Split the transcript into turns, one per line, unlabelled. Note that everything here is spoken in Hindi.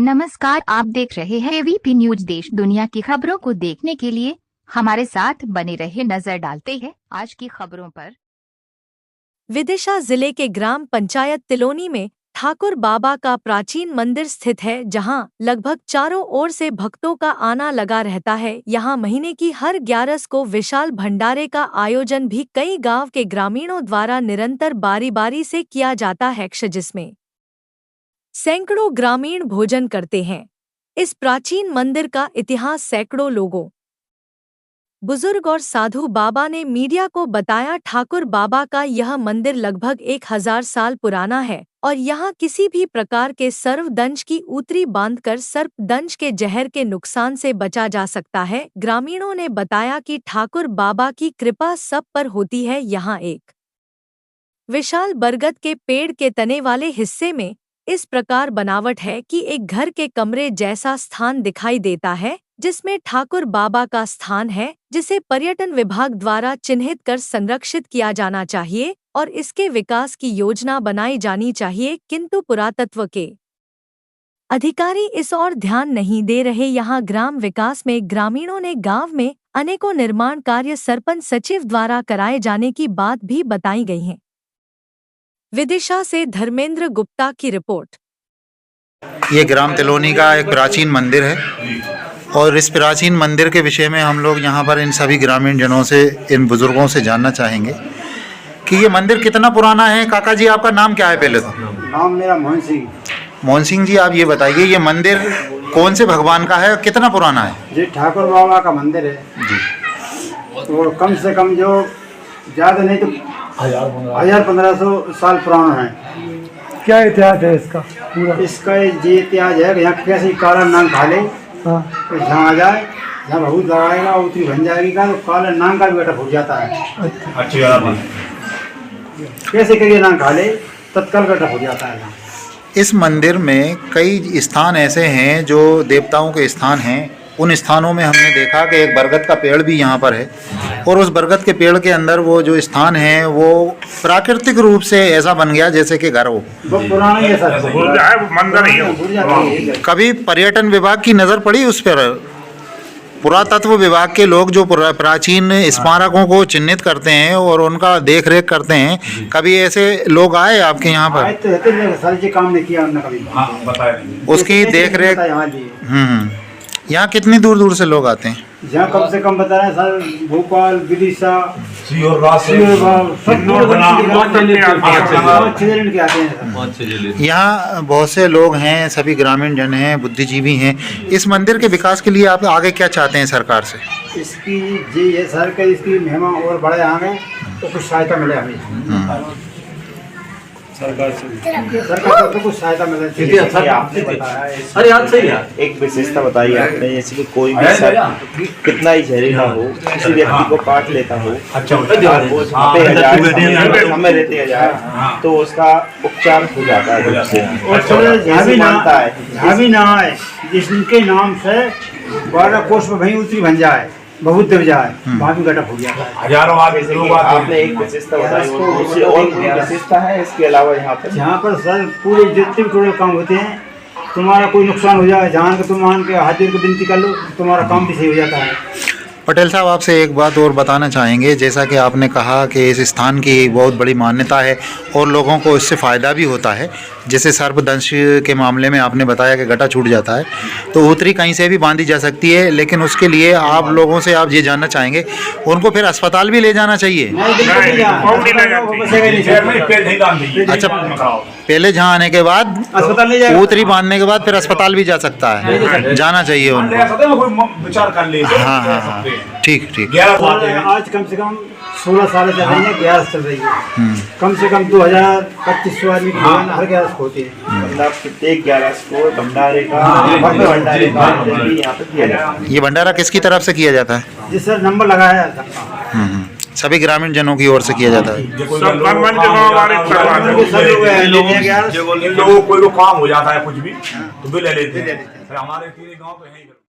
नमस्कार, आप देख रहे हैं एबीपी न्यूज। देश दुनिया की खबरों को देखने के लिए हमारे साथ बने रहे। नजर डालते हैं आज की खबरों पर।
विदिशा जिले के ग्राम पंचायत तिलोनी में ठाकुर बाबा का प्राचीन मंदिर स्थित है, जहां लगभग चारों ओर से भक्तों का आना लगा रहता है। यहां महीने की हर 11 को विशाल भंडारे का आयोजन भी कई गांव के ग्रामीणों द्वारा निरंतर बारी बारी से किया जाता है, जिसमें सैकड़ों ग्रामीण भोजन करते हैं। इस प्राचीन मंदिर का इतिहास सैकड़ों लोगों, बुजुर्ग और साधु बाबा ने मीडिया को बताया। ठाकुर बाबा का यह मंदिर लगभग 1000 साल पुराना है और यहाँ किसी भी प्रकार के सर्पदंश की ऊतरी बांधकर सर्पदंश के जहर के नुकसान से बचा जा सकता है। ग्रामीणों ने बताया कि ठाकुर बाबा की कृपा सब पर होती है। यहाँ एक विशाल बरगद के पेड़ के तने वाले हिस्से में इस प्रकार बनावट है कि एक घर के कमरे जैसा स्थान दिखाई देता है, जिसमें ठाकुर बाबा का स्थान है, जिसे पर्यटन विभाग द्वारा चिन्हित कर संरक्षित किया जाना चाहिए और इसके विकास की योजना बनाई जानी चाहिए, किंतु पुरातत्व के अधिकारी इस ओर ध्यान नहीं दे रहे। यहाँ ग्राम विकास में ग्रामीणों ने गांव में अनेकों निर्माण कार्य सरपंच सचिव द्वारा कराए जाने की बात भी बताई गई है। विदिशा से धर्मेंद्र गुप्ता की रिपोर्ट।
ये ग्राम तिलोनी का एक प्राचीन मंदिर है और इस प्राचीन मंदिर के विषय में हम लोग यहाँ पर इन सभी ग्रामीण जनों से, इन बुजुर्गों से जानना चाहेंगे कि ये मंदिर कितना पुराना है। काका जी, आपका नाम क्या है? पहले तो
नाम मेरा मोहन सिंह।
मोहन सिंह जी, आप ये बताइए ये मंदिर कौन से भगवान का है और कितना पुराना है?
जी, ठाकुर बाबा का मंदिर है
जी।
तो कम से कम जो ज़्यादा नहीं तो 1500 साल पुराना है।
क्या इतिहास है इसका पूरा?
इसका ये इतिहास है कि यहाँ कैसे काला नांग खा ले तो जहाँ आ जाए, जहाँ बहुत लगाएगा उतनी बन जाएगी का, तो काला नांग का भी बेटा फूट जाता है। अच्छा, कैसे करिए नांग खा ले तत्काल बेटा फूट जाता है।
इस मंदिर में कई स्थान ऐसे हैं जो देवताओं के स्थान हैं। उन स्थानों में हमने देखा कि एक बरगद का पेड़ भी यहाँ पर है और उस बरगद के पेड़ के अंदर वो जो स्थान है वो प्राकृतिक रूप से ऐसा बन गया जैसे कि घर हो।
पुराना ही मंदिर
है। कभी पर्यटन विभाग की नज़र पड़ी उस पर? पुरातत्व विभाग के लोग जो प्राचीन स्मारकों को चिन्हित करते हैं और उनका देख रेख करते हैं, कभी ऐसे लोग आए आपके यहाँ पर?
काम नहीं किया कभी।
उसकी देख रेख यहाँ कितनी दूर दूर से लोग आते हैं?
यहाँ कम से कम बता रहे हैं सर, भोपाल, विदिशा,
यहाँ बहुत से लोग हैं, सभी ग्रामीण जन हैं, बुद्धिजीवी हैं। इस मंदिर के विकास के लिए आप आगे क्या चाहते हैं सरकार से?
इसकी जी ये सर के इसकी महिमा और बढ़े आगे तो कुछ सहायता मिले हमें सरकार से कुछ सहायता मिले।
आपने बताया अरे यार सही है, एक विशेषता बताई आपने, जैसे कि कोई भी सर्प कितना ही जहरीला हो किसी व्यक्ति को काट लेता हो, समय रहते जाए तो उसका उपचार हो जाता है।
भी ना आए जिसके नाम से 12 कोष में वही उतरी बन जाए, बहुत देव जाए, वहाँ भी गटअप हो गया।
हजारों आपने एक विशेषता बताई, और कोई विशेषता है इसके अलावा यहाँ पर
सर पूरे जितने भी टोटल काम होते हैं, तुम्हारा कोई नुकसान हो जाए, जहाँ के तुम मान के हाजिर को विनती कर लो, तुम्हारा काम भी सही हो जाता है।
पटेल साहब, आपसे एक बात और बताना चाहेंगे। जैसा कि आपने कहा कि इस स्थान की बहुत बड़ी मान्यता है और लोगों को इससे फ़ायदा भी होता है। जैसे सर्पदंश के मामले में आपने बताया कि गटा छूट जाता है तो ऊतरी कहीं से भी बांधी जा सकती है, लेकिन उसके लिए आप लोगों से आप ये जानना चाहेंगे उनको फिर अस्पताल भी ले जाना चाहिए? अच्छा, पहले जहाँ आने के बाद ऊतरी बांधने के बाद फिर अस्पताल भी जा सकता है, जाना चाहिए उनको। हाँ हाँ हाँ, ठीक ठीक।
आज कम से कम 16 साल चल रही है, 11 चल रही है। कम से कम 2000-2500 आदमी हर 11 होती है।
मतलब प्रत्येक 11 को भंडारे का यहाँ पे किया जाता है।
ये भंडारा किसकी तरफ से किया जाता है?
जी सर, नंबर लगाया है।
सभी ग्रामीण जनों की ओर से किया जाता है।
कोई काम हो जाता है कुछ भी तो ले लेते हैं हमारे गाँव पे है।